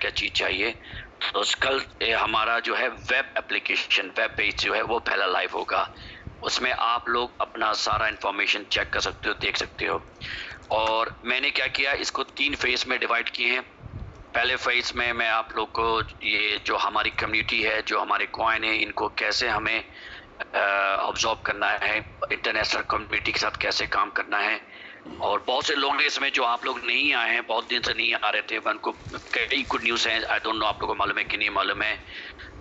क्या चीज़ चाहिए। तो कल हमारा जो है वेब एप्लीकेशन, वेब पेज जो है वो पहला लाइव होगा। उसमें आप लोग अपना सारा इन्फॉर्मेशन चेक कर सकते हो, देख सकते हो। और मैंने क्या किया, इसको 3 फेज़ में डिवाइड किए हैं। पहले फेज़ में मैं आप लोग को ये जो हमारी कम्युनिटी है, जो हमारे कॉइन है, इनको कैसे हमें ऑब्जॉर्व करना है, इंटरनेशनल कम्युनिटी के साथ कैसे काम करना है। और बहुत से लोग हैं इसमें जो आप लोग नहीं आए हैं, बहुत दिन से नहीं आ रहे थे। मैं उनको कई गुड न्यूज़ हैं, आई डोंट नो आप लोगों को मालूम है कि नहीं मालूम है।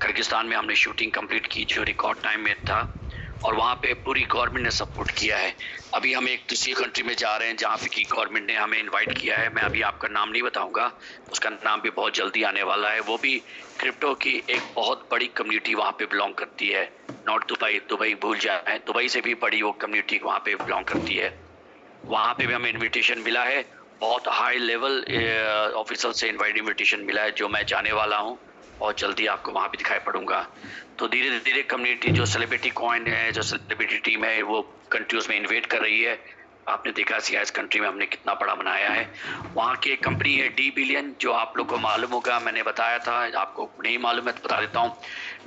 किर्गिस्तान में हमने शूटिंग कंप्लीट की जो रिकॉर्ड टाइम में था, और वहाँ पे पूरी गवर्नमेंट ने सपोर्ट किया है। अभी हम एक दूसरी कंट्री में जा रहे हैं जहाँ पे की गवर्नमेंट ने हमें इनवाइट किया है। मैं अभी आपका नाम नहीं बताऊंगा, उसका नाम भी बहुत जल्दी आने वाला है। वो भी क्रिप्टो की एक बहुत बड़ी कम्युनिटी वहाँ पे बिलोंग करती है। नॉट दुबई, दुबई भूल जाए, दुबई से भी बड़ी वो कम्युनिटी वहाँ पे बिलोंग करती है। वहाँ पे भी हमें इनविटेशन मिला है, बहुत हाई लेवल ऑफिसर से इनविटेशन मिला है, जो मैं जाने वाला हूँ और जल्दी आपको वहाँ भी दिखाई पड़ूंगा। तो धीरे धीरे कम्युनिटी जो सेलिब्रिटी कॉइन है, जो सेलिब्रिटी टीम है, वो कंट्रीज में इन्वेट कर रही है। आपने देखा सीआईएस कंट्री में हमने कितना बड़ा बनाया है। वहाँ की एक कंपनी है डी बिलियन, जो आप लोग को मालूम होगा, मैंने बताया था। आपको नहीं मालूम है तो बता देता हूँ।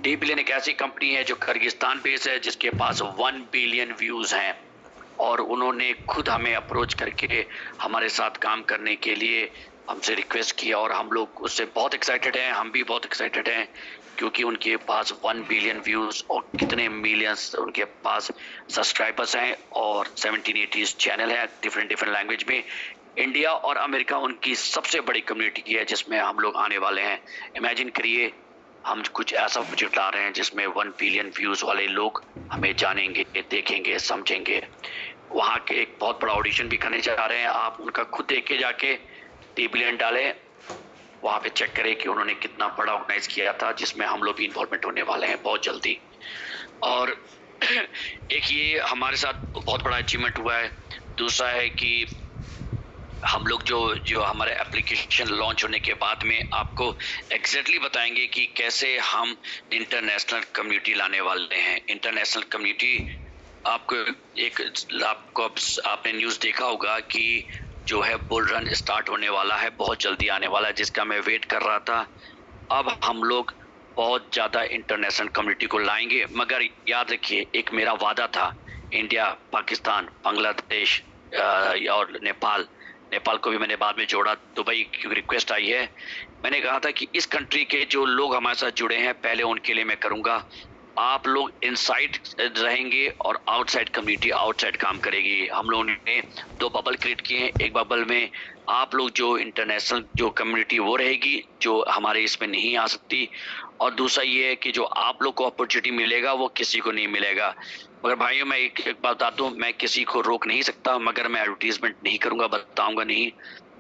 डी बिलियन एक ऐसी कंपनी है जो किर्गिस्तान बेस्ड है, जिसके पास 1 बिलियन व्यूज हैं। और उन्होंने खुद हमें अप्रोच करके हमारे साथ काम करने के लिए हमसे रिक्वेस्ट किया, और हम लोग उससे बहुत एक्साइटेड हैं। हम भी बहुत एक्साइटेड हैं, क्योंकि उनके पास 1 बिलियन व्यूज और कितने मिलियंस उनके पास सब्सक्राइबर्स हैं, और 1780 चैनल है डिफरेंट लैंग्वेज में। इंडिया और अमेरिका उनकी सबसे बड़ी कम्युनिटी है, जिसमें हम लोग आने वाले हैं। इमेजिन करिए, हम कुछ ऐसा प्रोजेक्ट ला रहे हैं जिसमें 1 बिलियन व्यूज वाले लोग हमें जानेंगे, देखेंगे, समझेंगे। वहाँ के एक बहुत बड़ा ऑडिशन भी करने जा रहे हैं। आप उनका खुद देख के जाके डी बिलियन डालें, वहाँ पे चेक करें कि उन्होंने कितना बड़ा ऑर्गेनाइज किया था, जिसमें हम लोग भी इन्वॉल्वमेंट होने वाले हैं बहुत जल्दी। और एक ये हमारे साथ बहुत बड़ा अचीवमेंट हुआ है। दूसरा है कि हम लोग जो जो हमारे एप्लीकेशन लॉन्च होने के बाद में आपको एग्जैक्टली बताएंगे कि कैसे हम इंटरनेशनल कम्युनिटी लाने वाले हैं। इंटरनेशनल कम्युनिटी आपको आपने न्यूज़ देखा होगा कि जो है बुल रन स्टार्ट होने वाला है, बहुत जल्दी आने वाला है, जिसका मैं वेट कर रहा था। अब हम लोग बहुत ज़्यादा इंटरनेशनल कम्युनिटी को लाएंगे, मगर याद रखिए, एक मेरा वादा था, इंडिया, पाकिस्तान, बांग्लादेश और नेपाल को भी मैंने बाद में जोड़ा। दुबई की रिक्वेस्ट आई है, मैंने कहा था कि इस कंट्री के जो लोग हमारे साथ जुड़े हैं, पहले उनके लिए मैं करूंगा। आप लोग इनसाइड रहेंगे और आउटसाइड कम्युनिटी आउटसाइड काम करेगी। हम लोगों ने 2 बबल क्रिएट किए हैं। एक बबल में आप लोग जो इंटरनेशनल जो कम्युनिटी वो रहेगी, जो हमारे इसमें नहीं आ सकती। और दूसरा ये है कि जो आप लोग को अपॉर्चुनिटी मिलेगा वो किसी को नहीं मिलेगा। मगर भाइयों, मैं एक बात बता दूं, मैं किसी को रोक नहीं सकता, मगर मैं एडवर्टीजमेंट नहीं करूंगा, बताऊंगा नहीं।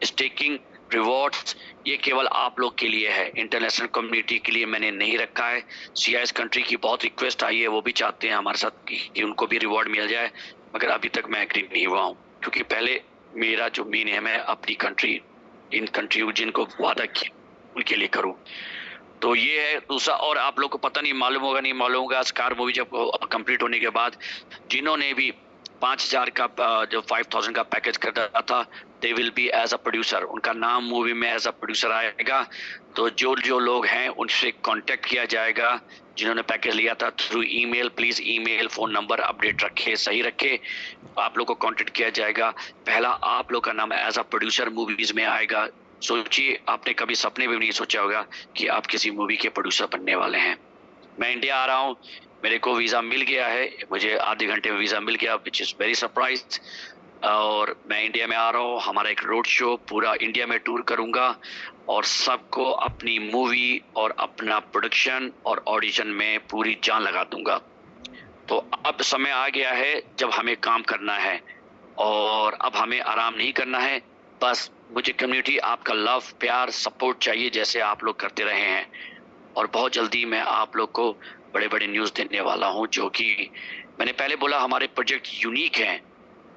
स्टेकिंग रिवॉर्ड्स ये केवल आप लोग के लिए है, इंटरनेशनल कम्युनिटी के लिए मैंने नहीं रखा है। सीआईएस कंट्री की बहुत रिक्वेस्ट आई है, वो भी चाहते हैं हमारे साथ कि उनको भी रिवॉर्ड मिल जाए, मगर अभी तक मैं एग्री नहीं हुआ हूँ, क्योंकि पहले मेरा जो मेन एम है अपनी कंट्री, इन कंट्री जिनको वादा किया उनके लिए करूँ। तो ये है दूसरा। और आप लोग को पता नहीं मालूम होगा, नहीं मालूम होगा, स्कार मूवी जब कंप्लीट होने के बाद जिन्होंने भी 5,000 का जो 5,000 का पैकेज कर रहा था, they will be as a producer, उनका नाम मूवी में एज अ प्रोड्यूसर आएगा। तो जो जो लोग हैं उनसे कांटेक्ट किया जाएगा, जिन्होंने पैकेज लिया था, through email. Please email, phone number update रखे, सही रखे। आप लोग को कांटेक्ट किया जाएगा। पहला आप लोग का नाम एज अ प्रोड्यूसर मूवीज में आएगा। सोचिए, आपने कभी सपने में भी नहीं सोचा होगा कि आप किसी मूवी के प्रोड्यूसर बनने वाले हैं। मैं इंडिया आ रहा हूँ, मेरे को वीज़ा मिल गया है, मुझे आधे घंटे में वीज़ा मिल गया, विच इज़ वेरी सरप्राइज। और मैं इंडिया में आ रहा हूँ, हमारा एक रोड शो पूरा इंडिया में टूर करूँगा, और सबको अपनी मूवी और अपना प्रोडक्शन और ऑडिशन में पूरी जान लगा दूंगा। तो अब समय आ गया है जब हमें काम करना है, और अब हमें आराम नहीं करना है। बस मुझे कम्युनिटी आपका लव, प्यार, सपोर्ट चाहिए, जैसे आप लोग करते रहे हैं। और बहुत जल्दी मैं आप लोग को बड़े बड़े न्यूज़ देने वाला हूं, जो कि मैंने पहले बोला हमारे प्रोजेक्ट यूनिक हैं।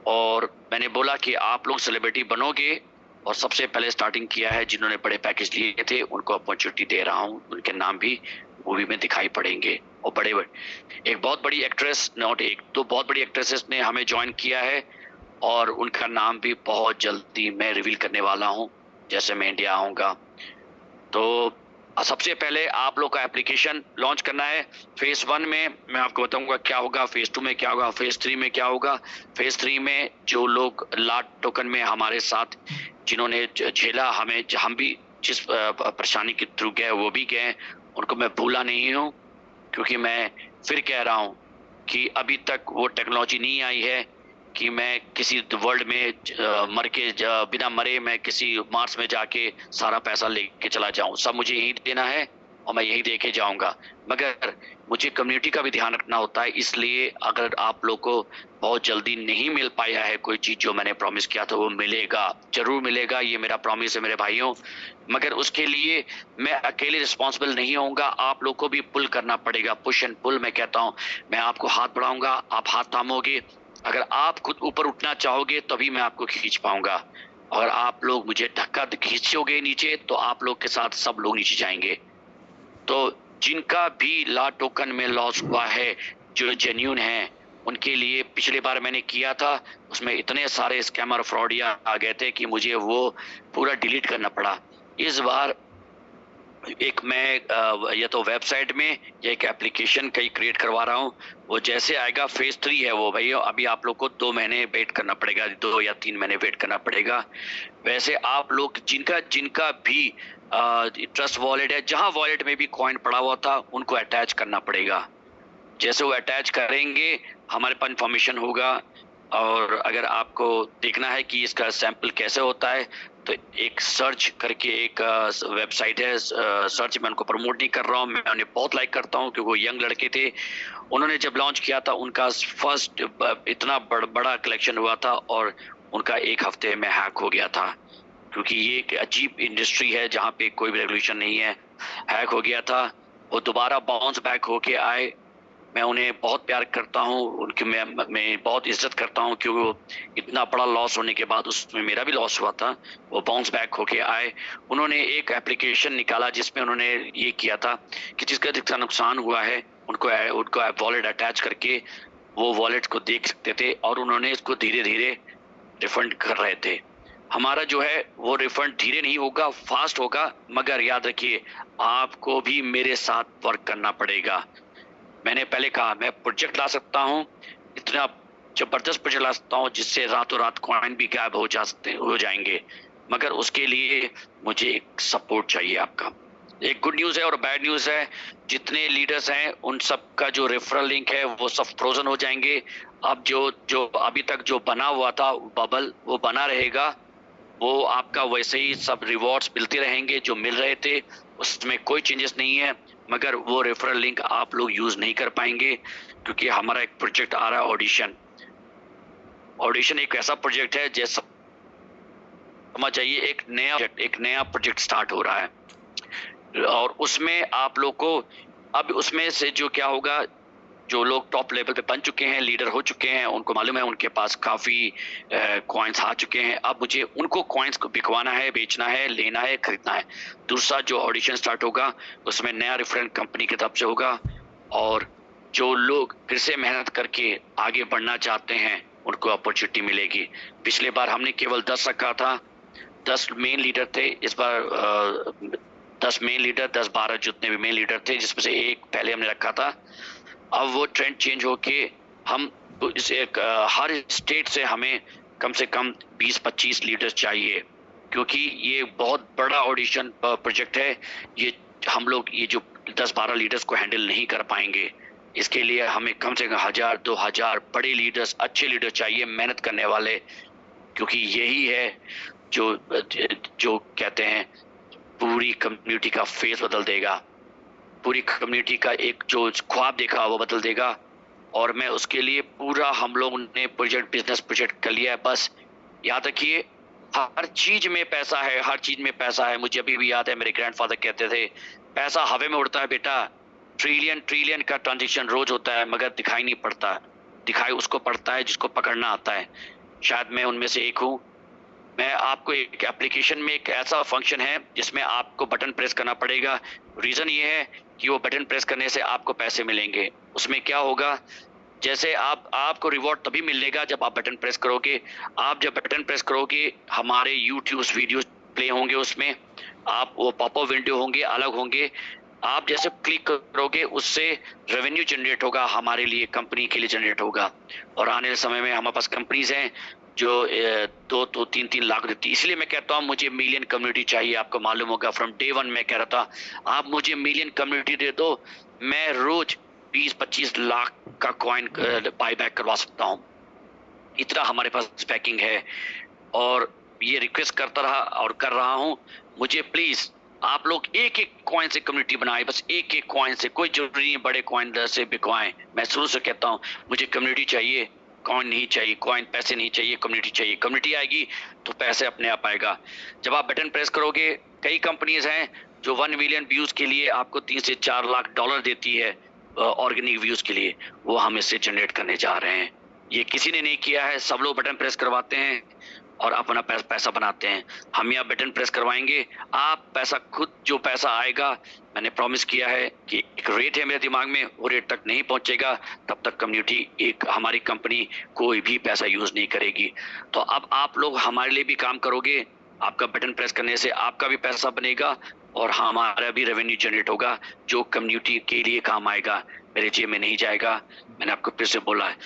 और मैंने बोला कि आप लोग सेलिब्रिटी बनोगे, और सबसे पहले स्टार्टिंग किया है जिन्होंने बड़े पैकेज लिए थे, उनको अपॉर्चुनिटी दे रहा हूं। उनके नाम भी मूवी में दिखाई पड़ेंगे। और बड़े एक बहुत बड़ी एक्ट्रेस, नॉट एक, तो बहुत बड़ी एक्ट्रेसेस ने हमें ज्वाइन किया है, और उनका नाम भी बहुत जल्दी मैं रिवील करने वाला हूं, जैसे मैं इंडिया आऊंगा। तो सबसे पहले आप लोग का एप्लीकेशन लॉन्च करना है। फेज 1 में मैं आपको बताऊंगा क्या होगा, फेज 2 में क्या होगा, फेज 3 में क्या होगा। फेज 3 में जो लोग लाट टोकन में हमारे साथ जिन्होंने झेला, हमें हम भी जिस परेशानी के थ्रू गए वो भी गए, उनको मैं भूला नहीं हूँ। क्योंकि मैं फिर कह रहा हूँ कि अभी तक वो टेक्नोलॉजी नहीं आई है कि मैं किसी वर्ल्ड में मर के बिना मरे मैं किसी मार्स में जाके सारा पैसा लेके चला जाऊं। सब मुझे यही देना है और मैं यही दे के जाऊंगा। मगर मुझे कम्युनिटी का भी ध्यान रखना होता है, इसलिए अगर आप लोग को बहुत जल्दी नहीं मिल पाया है कोई चीज जो मैंने प्रॉमिस किया था, वो मिलेगा, जरूर मिलेगा, ये मेरा प्रॉमिस है मेरे भाइयों। मगर उसके लिए मैं अकेले रिस्पॉन्सिबल नहीं होऊंगा, आप लोग को भी पुल करना पड़ेगा, पुश एंड पुल मैं कहता हूँ। मैं आपको हाथ बढ़ाऊंगा, आप हाथ थामोगे। अगर आप खुद ऊपर उठना चाहोगे तभी मैं आपको खींच पाऊंगा। और आप लोग मुझे धक्का खींचोगे नीचे तो आप लोग के साथ सब लोग नीचे जाएंगे। तो जिनका भी ला टोकन में लॉस हुआ है, जो जेन्यून है, उनके लिए पिछले बार मैंने किया था, उसमें इतने सारे स्कैमर फ्रॉडिया आ गए थे कि मुझे वो पूरा डिलीट करना पड़ा। इस बार एक मैं या तो वेबसाइट में या एक एप्लीकेशन कहीं क्रिएट करवा रहा हूँ। वो जैसे आएगा, फेज 3 है वो भैया, अभी आप लोग को 2 महीने वेट करना पड़ेगा, 2 या 3 महीने वेट करना पड़ेगा। वैसे आप लोग जिनका भी ट्रस्ट वॉलेट है, जहां वॉलेट में भी कॉइन पड़ा हुआ था, उनको अटैच करना पड़ेगा। जैसे वो अटैच करेंगे हमारे पास इंफॉर्मेशन होगा। और अगर आपको देखना है कि इसका सैंपल कैसे होता है, तो एक सर्च करके एक वेबसाइट है, सर्च मैं उनको प्रमोट नहीं कर रहा हूँ, मैं उन्हें बहुत लाइक करता हूँ क्योंकि वो यंग लड़के थे। उन्होंने जब लॉन्च किया था, उनका फर्स्ट इतना बड़ा कलेक्शन हुआ था और उनका 1 हफ्ते में हैक हो गया था। क्योंकि ये एक अजीब इंडस्ट्री है जहाँ पे कोई भी रेगुलेशन नहीं है। हैक हो गया था, वो दोबारा बाउंस बैक होके आए। मैं उन्हें बहुत प्यार करता हूँ, उनकी मैं बहुत इज्जत करता हूँ क्योंकि वो इतना बड़ा लॉस होने के बाद, उसमें मेरा भी लॉस हुआ था, वो बाउंस बैक होके आए। उन्होंने एक एप्लीकेशन निकाला जिसमें उन्होंने ये किया था कि जिसका नुकसान हुआ है उनको वॉलेट अटैच करके वो वॉलेट को देख सकते थे और उन्होंने इसको धीरे धीरे रिफंड कर रहे थे। हमारा जो है वो रिफंड धीरे नहीं होगा, फास्ट होगा। मगर याद रखिए, आपको भी मेरे साथ वर्क करना पड़ेगा। मैंने पहले कहा मैं प्रोजेक्ट ला सकता हूँ, इतना जबरदस्त प्रोजेक्ट ला सकता हूँ जिससे रातों रात कॉइन भी गायब हो जाएंगे। मगर उसके लिए मुझे एक सपोर्ट चाहिए आपका। एक गुड न्यूज है और बैड न्यूज है, जितने लीडर्स हैं उन सब का जो रेफरल लिंक है वो सब फ्रोजन हो जाएंगे। अब जो अभी तक जो बना हुआ था बबल, वो बना रहेगा। वो आपका वैसे ही सब रिवॉर्ड्स मिलते रहेंगे जो मिल रहे थे, उसमें कोई चेंजेस नहीं है। मगर वो रेफरल लिंक आप लोग यूज नहीं कर पाएंगे क्योंकि हमारा एक प्रोजेक्ट आ रहा है, ऑडिशन एक ऐसा प्रोजेक्ट है जैसा समझ जाइए, एक नया प्रोजेक्ट स्टार्ट हो रहा है। और उसमें आप लोग को अब उसमें से जो क्या होगा, जो लोग टॉप लेवल पे बन चुके हैं, लीडर हो चुके हैं, उनको मालूम है, उनके पास काफी कॉइन्स आ चुके हैं। अब मुझे उनको कॉइन्स को बिकवाना है, बेचना है, लेना है, खरीदना है। दूसरा जो ऑडिशन स्टार्ट होगा उसमें नया रेफरेंस कंपनी की तरफ से होगा और जो लोग फिर से मेहनत करके आगे बढ़ना चाहते हैं उनको अपॉर्चुनिटी मिलेगी। पिछले बार हमने केवल 10 रखा था, 10 मेन लीडर थे। इस बार 10 मेन लीडर, 10-12 जितने भी मेन लीडर थे, जिसमें से एक पहले हमने रखा था। अब वो ट्रेंड चेंज होके हम हर स्टेट से हमें कम से कम 20-25 लीडर्स चाहिए क्योंकि ये बहुत बड़ा ऑडिशन प्रोजेक्ट है। ये हम लोग ये जो 10-12 लीडर्स को हैंडल नहीं कर पाएंगे। इसके लिए हमें कम से कम 1000-2000 बड़े लीडर्स, अच्छे लीडर चाहिए, मेहनत करने वाले। क्योंकि यही है जो कहते हैं पूरी कम्युनिटी का फेस बदल देगा, पूरी कम्युनिटी का एक जो ख्वाब देखा वो बदल देगा। और मैं उसके लिए पूरा, हम लोग ने बिजनेस प्रोजेक्ट कर लिया है। बस याद रखिए, हर चीज में पैसा है, हर चीज में पैसा है। मुझे अभी भी याद है, मेरे ग्रैंडफादर कहते थे पैसा हवा में उड़ता है बेटा, ट्रिलियन का ट्रांजेक्शन रोज होता है मगर दिखाई नहीं पड़ता। दिखाई उसको पड़ता है जिसको पकड़ना आता है। शायद मैं उनमें से एक हूँ। मैं आपको एक एप्लीकेशन में एक ऐसा फंक्शन है जिसमें आपको बटन प्रेस करना पड़ेगा। रीजन ये है कि वो बटन प्रेस करने से आपको पैसे मिलेंगे। उसमें क्या होगा, जैसे आपको रिवॉर्ड तभी मिलेगा जब आप बटन प्रेस करोगे। आप जब बटन प्रेस करोगे, हमारे यूट्यूब वीडियो प्ले होंगे उसमें, आप वो पॉपअप विंडो होंगे, अलग होंगे, आप जैसे क्लिक करोगे उससे रेवेन्यू जनरेट होगा, हमारे लिए, कंपनी के लिए जनरेट होगा। और आने वाले समय में हमारे पास कंपनीज हैं जो 2-3 लाख देती है। इसलिए मैं कहता हूँ मुझे मिलियन कम्युनिटी चाहिए। आपको मालूम होगा फ्रॉम डे वन मैं कह रहा था आप मुझे मिलियन कम्युनिटी दे दो, मैं रोज 20-25 लाख का कॉइन बाय बैक करवा सकता हूँ। इतना हमारे पास पैकिंग है। और ये रिक्वेस्ट करता रहा और कर रहा हूँ, मुझे प्लीज आप लोग एक एक कॉइन से कम्युनिटी बनाए, बस एक एक कॉइन से, कोई जरूरी नहीं बड़े कॉइन से बिकवाएं। मैं शुरू से कहता हूँ मुझे कम्युनिटी चाहिए, कॉइन नहीं चाहिए, कॉइन पैसे नहीं चाहिए, कम्युनिटी चाहिए। कम्युनिटी आएगी तो पैसे अपने आप आएगा। जब आप बटन प्रेस करोगे, कई कंपनीज हैं जो 1 मिलियन व्यूज के लिए आपको 3 से 4 लाख डॉलर देती है ऑर्गेनिक व्यूज के लिए, वो हम इससे जनरेट करने जा रहे हैं। ये किसी ने नहीं किया है, सब लोग बटन प्रेस करवाते हैं और अपना पैसा बनाते हैं। हम यहाँ बटन प्रेस करवाएंगे, आप पैसा खुद, जो पैसा आएगा, मैंने प्रॉमिस किया है कि एक रेट है मेरे दिमाग में, वो रेट तक नहीं पहुंचेगा तब तक कम्युनिटी, एक हमारी कंपनी कोई भी पैसा यूज नहीं करेगी। तो अब आप लोग हमारे लिए भी काम करोगे, आपका बटन प्रेस करने से आपका भी पैसा बनेगा और हमारा भी रेवेन्यू जनरेट होगा जो कम्युनिटी के लिए काम आएगा, मेरे जेब में नहीं जाएगा। मैंने आपको फिर से बोला है,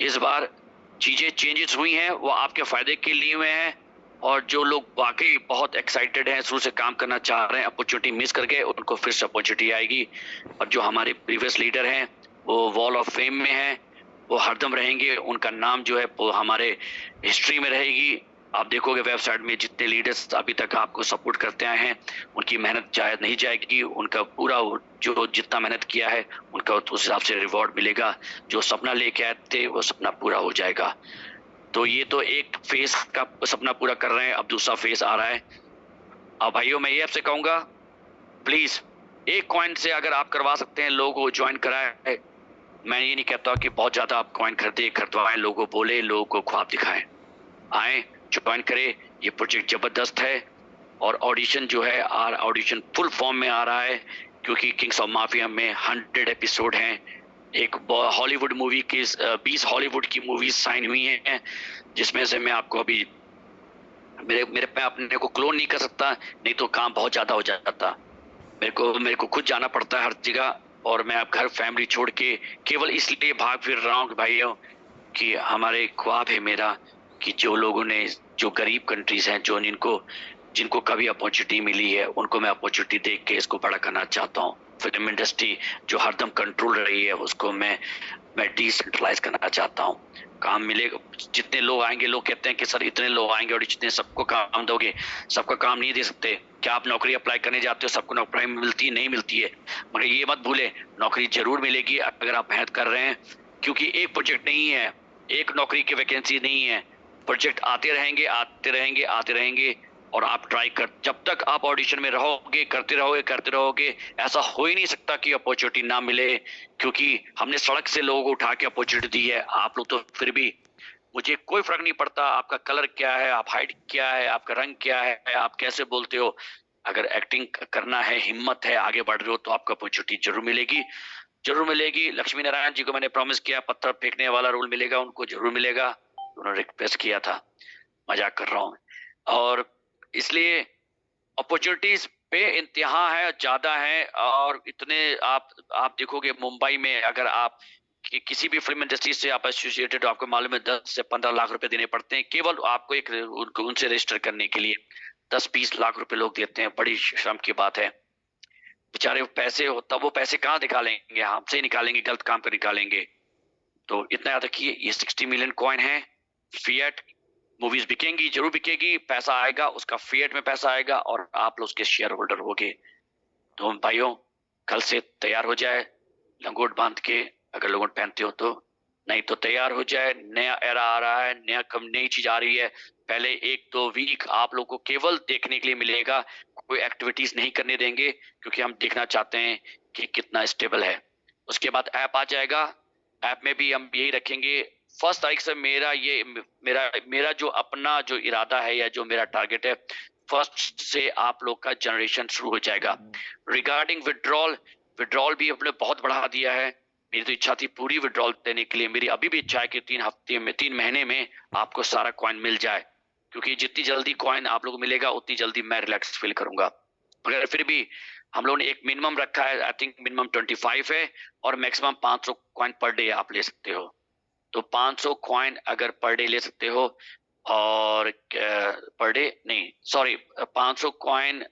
इस बार चीजें चेंजेस हुई हैं, वो आपके फायदे के लिए हुए हैं। और जो लोग वाकई बहुत एक्साइटेड हैं, शुरू से काम करना चाह रहे हैं, अपॉर्चुनिटी मिस कर गए, उनको फिर से अपॉर्चुनिटी आएगी। और जो हमारे प्रीवियस लीडर हैं वो वॉल ऑफ फेम में हैं, वो हरदम रहेंगे, उनका नाम जो है वो हमारे हिस्ट्री में रहेगी। आप देखोगे वेबसाइट में जितने लीडर्स अभी तक आपको सपोर्ट करते आए हैं, उनकी मेहनत जाया नहीं जाएगी, उनका पूरा जो जितना मेहनत किया है उनका उस हिसाब से रिवॉर्ड मिलेगा। जो सपना लेके आए थे वो सपना पूरा हो जाएगा। तो ये तो एक फेज का सपना पूरा कर रहे हैं, अब दूसरा फेज आ रहा है। अब भाइयों मैं ये आपसे कहूंगा, प्लीज एक कॉइन से अगर आप करवा सकते हैं, लोगों को ज्वाइन कराए। मैं ये नहीं कहता कि बहुत ज्यादा आप कॉइन खरीदवाएं, लोगों को बोले, लोगों को ख्वाब दिखाएं, आए ज्वाइन करें। ये प्रोजेक्ट जबरदस्त है और ऑडिशन जो है ऑडिशन फुल फॉर्म में आ रहा है, क्योंकि किंग्स ऑफ माफिया में 100 एपिसोड हैं। एक हॉलीवुड मूवी की 20 हॉलीवुड की मूवीज साइन हुई हैं, जिसमें से मैं आपको अभी मेरे पे अपने को क्लोन नहीं कर सकता, नहीं तो काम बहुत ज्यादा हो जाता। मेरे को खुद जाना पड़ता है हर जगह, और मैं अब घर फैमिली छोड़ के केवल इसलिए भाग फिर रहा हूँ भाइयों कि हमारे ख्वाब है मेरा कि जो लोगों ने, जो गरीब कंट्रीज हैं, जो जिनको कभी अपॉर्चुनिटी मिली है, उनको मैं अपॉर्चुनिटी देख के इसको बड़ा करना चाहता हूँ। फिल्म इंडस्ट्री जो हरदम कंट्रोल रही है उसको मैं डिसेंट्रलाइज करना चाहता हूँ। काम मिलेगा, जितने लोग आएंगे, लोग कहते हैं कि सर इतने लोग आएंगे और जितने सबको काम दोगे, सबका काम नहीं दे सकते। क्या आप नौकरी अप्लाई करने जाते हो, सबको नौकरी मिलती नहीं मिलती है, मगर ये मत भूले नौकरी जरूर मिलेगी अगर आप मेहनत कर रहे हैं। क्योंकि एक प्रोजेक्ट नहीं है, एक नौकरी की वैकेंसी नहीं है, प्रोजेक्ट आते रहेंगे आते रहेंगे आते रहेंगे। और आप ट्राई कर, जब तक आप ऑडिशन में रहोगे, करते रहोगे, ऐसा हो ही नहीं सकता कि अपॉर्चुनिटी ना मिले। क्योंकि हमने सड़क से लोगों को उठा के अपॉर्चुनिटी दी है, आप लोग तो फिर भी, मुझे कोई फर्क नहीं पड़ता आपका कलर क्या है, आप हाइट क्या है, आपका रंग क्या है, आप कैसे बोलते हो, अगर एक्टिंग करना है, हिम्मत है, आगे बढ़ रहे हो, तो आपको अपॉर्चुनिटी जरूर मिलेगी, जरूर मिलेगी। लक्ष्मी नारायण जी को मैंने प्रॉमिस किया, पत्थर फेंकने वाला रूल मिलेगा, उनको जरूर मिलेगा, उन्होंने रिक्वेस्ट किया था, मजाक कर रहा हूँ। और इसलिए अपॉर्चुनिटीज पे इंतहा है, ज्यादा है। और इतने आप देखोगे मुंबई में, अगर आप किसी भी फिल्म इंडस्ट्री से आप एसोसिएटेड हो, आपको मालूम है 10 से 15 लाख रुपए देने पड़ते हैं केवल आपको एक उनसे रजिस्टर करने के लिए। 10-20 लाख रुपए लोग देते हैं, बड़ी शर्म की बात है। बेचारे पैसे हो, तब वो पैसे कहाँ निकालेंगे, हमसे ही निकालेंगे, गलत काम पर निकालेंगे। तो इतना याद रखिए, ये 60 मिलियन कॉइन है, फिएट मूवीज बिकेंगी, जरूर बिकेगी, पैसा आएगा, उसका फिएट में पैसा आएगा और आप लोग उसके शेयर होल्डर होगे। तो भाइयों कल से तैयार हो जाए, लंगोट बांध के, अगर लंगोट पहनते हो तो, नहीं तो तैयार हो जाए, नया एरा आ रहा है, नई चीज आ रही है। पहले 1-2 वीक आप लोग को केवल देखने के लिए मिलेगा, कोई एक्टिविटीज नहीं करने देंगे, क्योंकि हम देखना चाहते हैं कि कितना स्टेबल है। उसके बाद ऐप आ जाएगा, ऐप में भी हम यही रखेंगे। 1 तारीख से मेरा जो अपना जो इरादा है या जो मेरा टारगेट है, 1 से आप लोग का जनरेशन शुरू हो जाएगा। रिगार्डिंग विड्रॉल भी अपने बहुत बढ़ा दिया है। मेरी तो इच्छा थी पूरी विड्रॉल देने के लिए, मेरी अभी भी इच्छा है कि 3 महीने में आपको सारा कॉइन मिल जाए। क्योंकि जितनी जल्दी कॉइन आप लोगों को मिलेगा उतनी जल्दी मैं रिलैक्स फील करूंगा। मगर फिर भी हम लोगों ने एक मिनिमम रखा है, आई थिंक मिनिमम 25 है, और मैक्सिमम 500 कॉइन पर डे आप ले सकते हो। तो 500 कॉइन अगर पर डे ले सकते हो, और पर डे नहीं, सॉरी, 500 कॉइन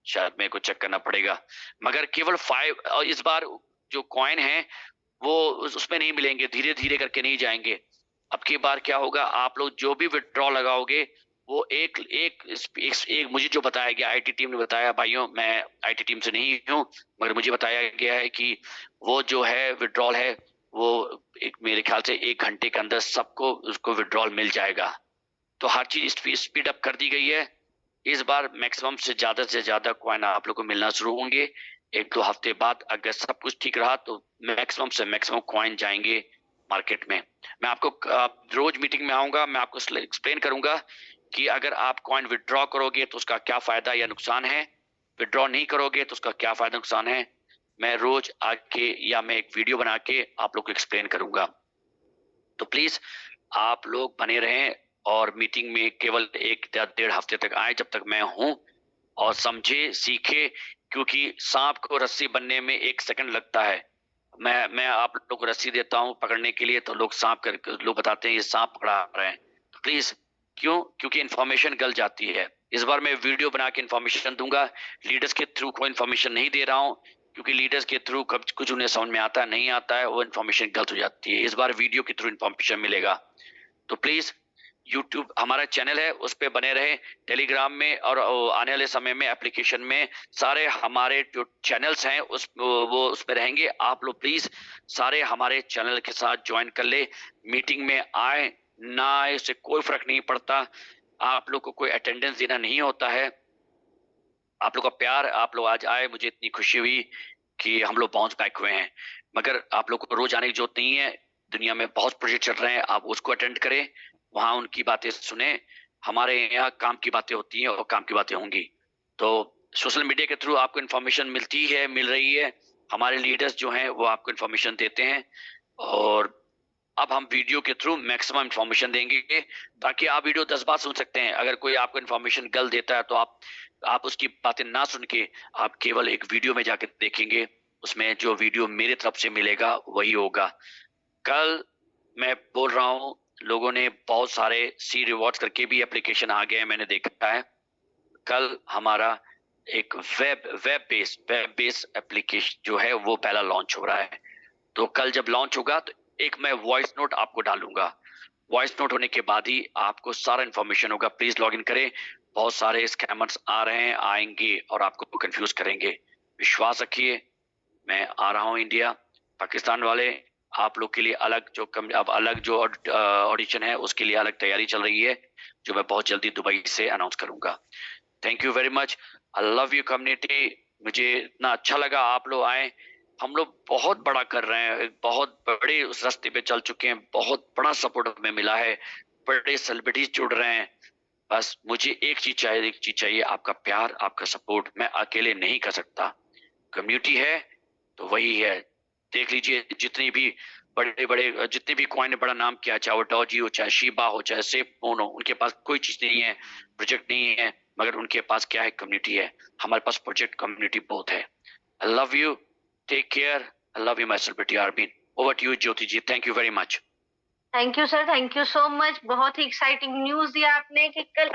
शायद मेरे को चेक करना पड़ेगा, मगर केवल 5, और इस बार जो कॉइन है वो उसमें नहीं मिलेंगे, धीरे धीरे करके नहीं जाएंगे। अब की बार क्या होगा, आप लोग जो भी विड्रॉ लगाओगे वो एक एक, एक मुझे जो बताया गया, आईटी टीम ने बताया, भाइयों मैं आईटी टीम से नहीं हूँ, मगर मुझे बताया गया है कि वो जो है विड्रॉल है वो एक, मेरे ख्याल से 1 घंटे के अंदर सबको उसको विड्रॉल मिल जाएगा। तो हर चीज स्पीड अप कर दी गई है। इस बार मैक्सिमम से ज्यादा कॉइन आप लोग को मिलना शुरू होंगे। 1-2 हफ्ते बाद अगर सब कुछ ठीक रहा तो मैक्सिमम से मैक्सिमम कॉइन जाएंगे मार्केट में। मैं आपको रोज मीटिंग में आऊंगा, मैं आपको एक्सप्लेन करूंगा कि अगर आप कॉइन विड्रॉ करोगे तो उसका क्या फायदा या नुकसान है, विड्रॉ नहीं करोगे तो उसका क्या फायदा नुकसान है। मैं रोज आके या मैं एक वीडियो बना के आप लोग को एक्सप्लेन करूंगा। तो प्लीज आप लोग बने रहें और मीटिंग में केवल 1-1.5 हफ्ते तक आए जब तक मैं हूं, और समझे सीखे, क्योंकि सांप को रस्सी बनने में 1 सेकंड लगता है। मैं आप लोग को रस्सी देता हूं पकड़ने के लिए, तो लोग सांप कर लोग बताते हैं ये सांप पकड़ा रहे हैं। तो प्लीज, क्यों? क्योंकि इन्फॉर्मेशन गल जाती है। इस बार मैं वीडियो बना के इन्फॉर्मेशन दूंगा, लीडर्स के थ्रू कोई इन्फॉर्मेशन नहीं दे रहा हूँ, क्योंकि लीडर्स के थ्रू कब कुछ उन्हें समझ में आता है नहीं आता है, वो इन्फॉर्मेशन गलत हो जाती है। इस बार वीडियो के थ्रू इन्फॉर्मेशन मिलेगा। तो प्लीज यूट्यूब हमारा चैनल है, उस पर बने रहे, टेलीग्राम में, और आने वाले समय में एप्लीकेशन में सारे हमारे जो चैनल्स हैं वो उस पर रहेंगे। आप लोग प्लीज सारे हमारे चैनल के साथ ज्वाइन कर ले। मीटिंग में आए ना आए उससे कोई फर्क नहीं पड़ता, आप लोग को कोई अटेंडेंस देना नहीं होता है। आप लोग का प्यार, आप लोग आज आए, मुझे इतनी खुशी हुई कि हम लोग बाउंस बैक हुए हैं। मगर आप लोग को रोज आने की जरूरत नहीं है, दुनिया में बहुत प्रोजेक्ट चल रहे हैं, आप उसको अटेंड करें, वहां उनकी बातें सुने। हमारे यहाँ काम की बातें होती हैं और काम की बातें होंगी। तो सोशल मीडिया के थ्रू आपको इन्फॉर्मेशन मिलती है, मिल रही है, हमारे लीडर्स जो हैं वो आपको इन्फॉर्मेशन देते हैं, और अब हम वीडियो के थ्रू मैक्सिमम इन्फॉर्मेशन देंगे, ताकि आप वीडियो 10 बार सुन सकते हैं। अगर कोई आपको इन्फॉर्मेशन गलत देता है तो आप उसकी बातें ना सुन के आप केवल एक वीडियो में जाकर देखेंगे, उसमें जो वीडियो मेरे तरफ से मिलेगा वही होगा। कल मैं बोल रहा हूँ, लोगों ने बहुत सारे सी रिवॉर्ड्स करके भी एप्लीकेशन आ गए हैं, मैंने देखा है। कल हमारा एक वेब बेस एप्लीकेशन जो है वो पहला लॉन्च हो रहा है। तो कल जब लॉन्च होगा तो एक मैं वॉइस नोट आपको डालूंगा, वॉइस नोट होने के बाद ही आपको सारा इन्फॉर्मेशन होगा। प्लीज लॉग इन करें, बहुत सारे स्कैमर्स आ रहे हैं, आएंगे और आपको कंफ्यूज करेंगे। विश्वास रखिए, मैं आ रहा हूँ इंडिया। पाकिस्तान वाले, आप लोग के लिए अलग जो अब अलग जो ऑडिशन है उसके लिए अलग तैयारी चल रही है, जो मैं बहुत जल्दी दुबई से अनाउंस करूंगा। Thank you very much, I love you community. मुझे इतना अच्छा लगा आप लोग आए। हम लोग बहुत बड़ा कर रहे हैं, एक बहुत बड़े उस रास्ते पे चल चुके हैं, बहुत बड़ा सपोर्ट हमें मिला है, बड़े सेलिब्रिटीज जुड़ रहे हैं। बस मुझे एक चीज चाहिए, आपका प्यार, आपका सपोर्ट। मैं अकेले नहीं कर सकता, कम्युनिटी है तो वही है। देख लीजिए, जितनी भी बड़े बड़े जितने भी कॉइन ने बड़ा नाम किया, चाहे वो डॉजी हो, चाहे शीबा हो, चाहे सेफ फोन हो, उनके पास कोई चीज नहीं है, प्रोजेक्ट नहीं है, मगर उनके पास क्या है? कम्युनिटी है। हमारे पास प्रोजेक्ट, कम्युनिटी बहुत है। I love you, take care, I love you my celebrity आर्मीन। Over to you Jyoti ji, thank you very much. Thank you sir, thank you so much. बहुत ही एक्साइटिंग न्यूज़ दिया आपने कि कल